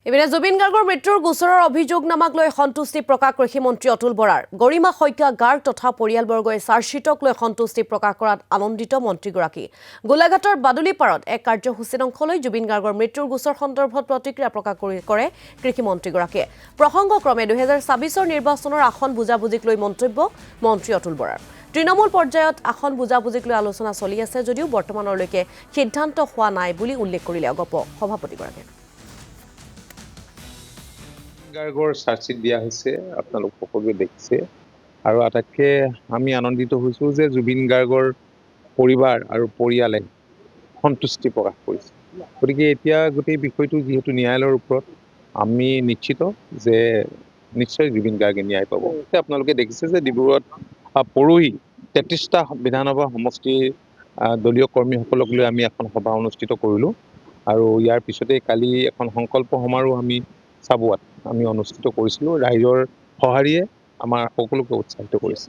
ইপিনে জুবিন গাৰ্গৰ মৃত্যুৰ গোচৰৰ অভিযোগনামাক লৈ সন্তুষ্টি প্ৰকাশ কৃষিমন্ত্ৰী অতুল বৰাৰ গৰিমা শইকীয়া গাৰ্গ তথা পৰিয়ালবৰ্গই চাৰ্জশ্বিটক লৈ সন্তুষ্টি প্ৰকাশ কৰাত আনন্দিত মন্ত্ৰীগৰাকী গোলাঘাটৰ বাদুলিপাৰত এক কাৰ্যসূচীত অংশ লৈ জুবিন গাৰ্গৰ মৃত্যুৰ গোচৰ সন্দৰ্ভত প্ৰতিক্ৰিয়া প্ৰকাশ কৰে কৃষিমন্ত্ৰীগৰাকীয়ে প্ৰসংগক্ৰমে 2024 নিৰ্বাচনৰ আসন বুজাবুজিক লৈ মন্তব্য মন্ত্ৰী অতুল বৰাৰ তৃণমূল পৰ্যায়ত আসন বুজাবুজিক লৈ আলোচনা চলি আছে যদিও বৰ্তমানলৈকে সিদ্ধান্ত হোৱা নাই বুলি উল্লেখ কৰিলে অগপ সভাপতিগৰাকীয়ে গাৰ্গৰ চাৰ্জশ্বিট দিয়া হৈছে আপোনালোক সকলোৱে দেখিছে আৰু আটাইতকৈ আমি আনন্দিত হৈছো যে জুবিন গাৰ্গৰ পৰিবাৰ আৰু পৰিয়ালে সন্তুষ্টি প্ৰকাশ কৰিছে গতিকে এতিয়া গোটেই বিষয়টো যিহেতু ন্যায়ালয়ৰ ওপৰত আমি নিশ্চিত যে নিশ্চয় জুবিন গাৰ্গে ন্যায় পাব আপোনালোকে দেখিছে যে ডিব্ৰুগড়ত পৰহি 33টা বিধানসভা সমষ্টিৰ দলীয় কৰ্মীসকলক লৈ আমি এখন সভা অনুষ্ঠিত কৰিলোঁ আৰু ইয়াৰ পিছতে কালি এখন সংকল্প সমাৰোহ আমি চাবুৱাত আমি অনুষ্ঠিত কৰিছিলোঁ ৰাইজৰ সঁহাৰিয়ে আমাৰ সকলোকে উৎসাহিত কৰিছে